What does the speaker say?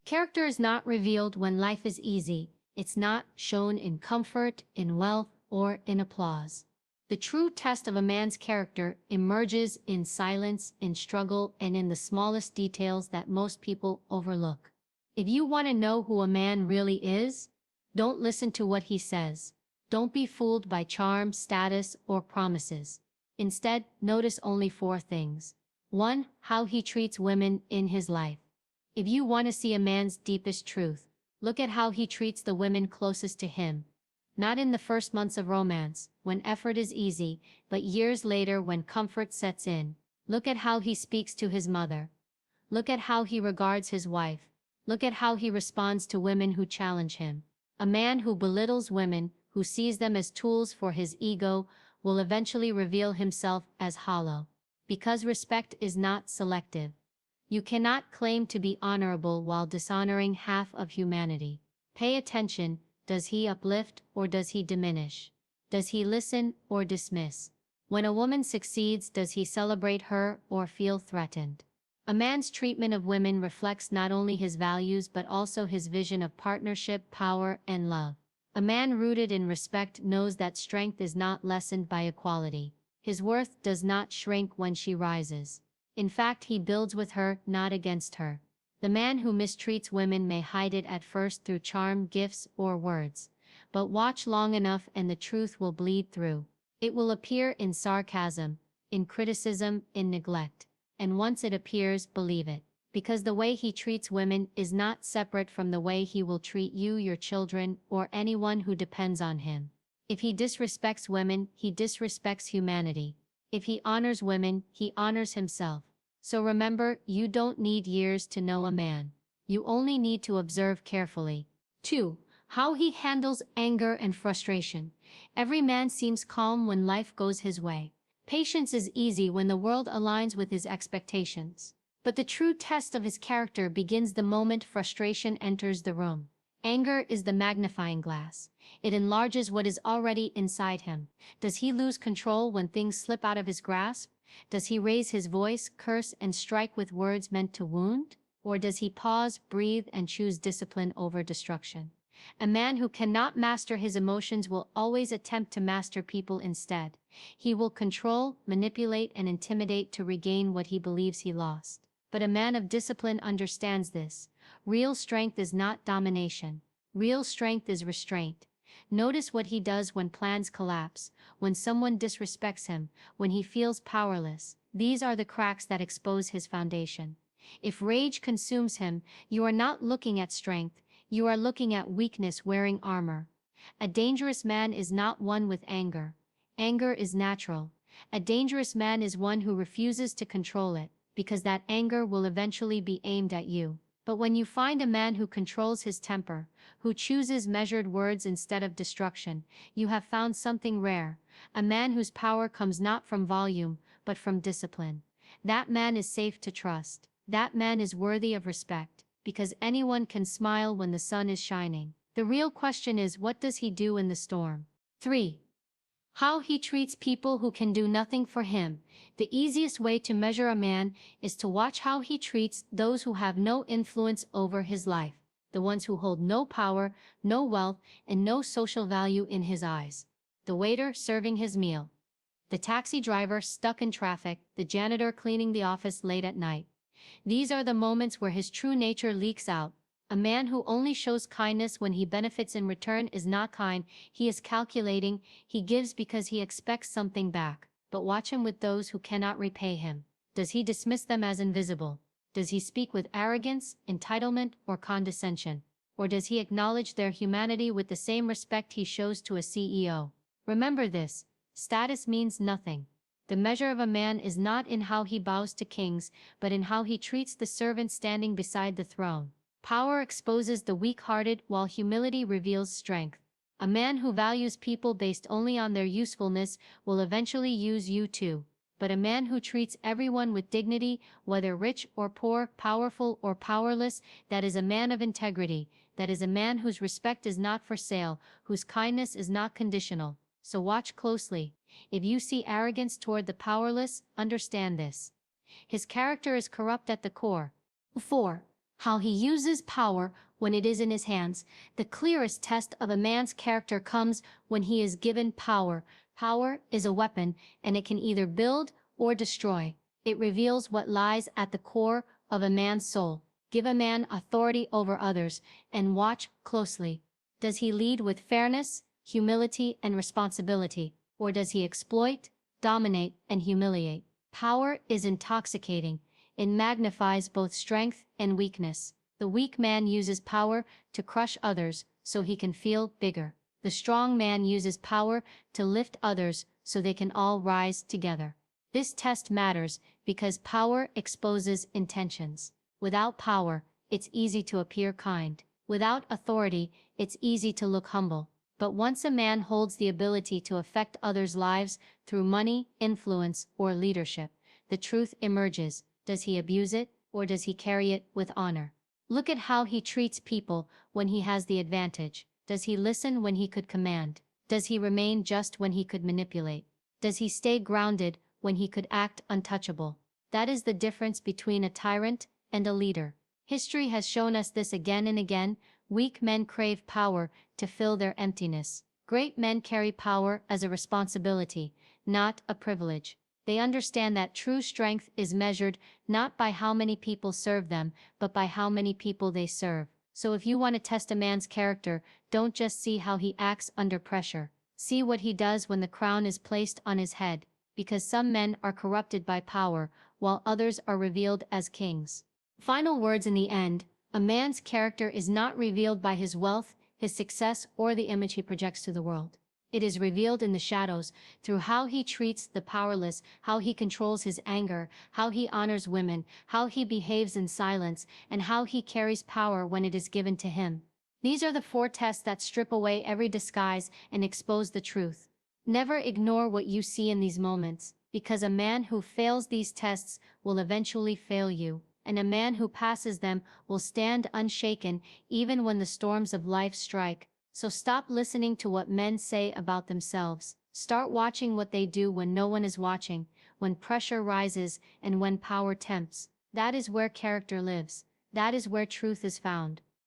Character is not revealed when life is easy. It's not shown in comfort, in wealth, or in applause. The true test of a man's character emerges in silence, in struggle, and in the smallest details that most people overlook. If you want to know who a man really is, don't listen to what he says. Don't be fooled by charm, status, or promises. Instead, notice only four things. 1. How he treats women in his life. If you want to see a man's deepest truth, look at how he treats the women closest to him. Not in the first months of romance, when effort is easy, but years later when comfort sets in. Look at how he speaks to his mother. Look at how he regards his wife. Look at how he responds to women who challenge him. A man who belittles women, who sees them as tools for his ego, will eventually reveal himself as hollow. Because respect is not selective. You cannot claim to be honorable while dishonoring half of humanity. Pay attention. Does he uplift or does he diminish? Does he listen or dismiss? When a woman succeeds, does he celebrate her or feel threatened? A man's treatment of women reflects not only his values but also his vision of partnership, power, and love. A man rooted in respect knows that strength is not lessened by equality. His worth does not shrink when she rises. In fact, he builds with her, not against her. The man who mistreats women may hide it at first through charm, gifts, or words. But watch long enough and the truth will bleed through. It will appear in sarcasm, in criticism, in neglect. And once it appears, believe it. Because the way he treats women is not separate from the way he will treat you, your children, or anyone who depends on him. If he disrespects women, he disrespects humanity. If he honors women, he honors himself. So remember, you don't need years to know a man. You only need to observe carefully. 2. How he handles anger and frustration. Every man seems calm when life goes his way. Patience is easy when the world aligns with his expectations. But the true test of his character begins the moment frustration enters the room. Anger is the magnifying glass. It enlarges what is already inside him. Does he lose control when things slip out of his grasp? Does he raise his voice, curse, and strike with words meant to wound? Or does he pause, breathe, and choose discipline over destruction? A man who cannot master his emotions will always attempt to master people instead. He will control, manipulate, and intimidate to regain what he believes he lost. But a man of discipline understands this. Real strength is not domination. Real strength is restraint. Notice what he does when plans collapse, when someone disrespects him, when he feels powerless. These are the cracks that expose his foundation. If rage consumes him, you are not looking at strength, you are looking at weakness wearing armor. A dangerous man is not one with anger. Anger is natural. A dangerous man is one who refuses to control it, because that anger will eventually be aimed at you. But when you find a man who controls his temper, who chooses measured words instead of destruction, you have found something rare, a man whose power comes not from volume, but from discipline. That man is safe to trust. That man is worthy of respect, because anyone can smile when the sun is shining. The real question is, what does he do in the storm? 3. How he treats people who can do nothing for him. The easiest way to measure a man is to watch how he treats those who have no influence over his life, the ones who hold no power, no wealth, and no social value in his eyes. The waiter serving his meal, the taxi driver stuck in traffic, the janitor cleaning the office late at night. These are the moments where his true nature leaks out. A man who only shows kindness when he benefits in return is not kind. He is calculating. He gives because he expects something back. But watch him with those who cannot repay him. Does he dismiss them as invisible? Does he speak with arrogance, entitlement, or condescension? Or does he acknowledge their humanity with the same respect he shows to a CEO? Remember this: status means nothing. The measure of a man is not in how he bows to kings, but in how he treats the servant standing beside the throne. Power exposes the weak-hearted, while humility reveals strength. A man who values people based only on their usefulness will eventually use you too. But a man who treats everyone with dignity, whether rich or poor, powerful or powerless, that is a man of integrity. That is a man whose respect is not for sale, whose kindness is not conditional. So watch closely. If you see arrogance toward the powerless, understand this: his character is corrupt at the core. 4. how he uses power when it is in his hands. The clearest test of a man's character comes when he is given power. Power is a weapon, and it can either build or destroy. It reveals what lies at the core of a man's soul. Give a man authority over others, and watch closely. Does he lead with fairness, humility, and responsibility, or does he exploit, dominate, and humiliate? Power is intoxicating. It magnifies both strength and weakness. The weak man uses power to crush others so he can feel bigger. The strong man uses power to lift others so they can all rise together. This test matters because power exposes intentions. Without power, it's easy to appear kind. Without authority, it's easy to look humble. But once a man holds the ability to affect others' lives through money, influence, or leadership, the truth emerges. Does he abuse it, or does he carry it with honor? Look at how he treats people when he has the advantage. Does he listen when he could command? Does he remain just when he could manipulate? Does he stay grounded when he could act untouchable? That is the difference between a tyrant and a leader. History has shown us this again and again. Weak men crave power to fill their emptiness. Great men carry power as a responsibility, not a privilege. They understand that true strength is measured not by how many people serve them, but by how many people they serve. So if you want to test a man's character, don't just see how he acts under pressure. See what he does when the crown is placed on his head, because some men are corrupted by power, while others are revealed as kings. Final words in the end: a man's character is not revealed by his wealth, his success, or the image he projects to the world. It is revealed in the shadows, through how he treats the powerless, how he controls his anger, how he honors women, how he behaves in silence, and how he carries power when it is given to him. These are the 4 tests that strip away every disguise and expose the truth. Never ignore what you see in these moments, because a man who fails these tests will eventually fail you, and a man who passes them will stand unshaken even when the storms of life strike. So stop listening to what men say about themselves. Start watching what they do when no one is watching, when pressure rises, and when power tempts. That is where character lives. That is where truth is found.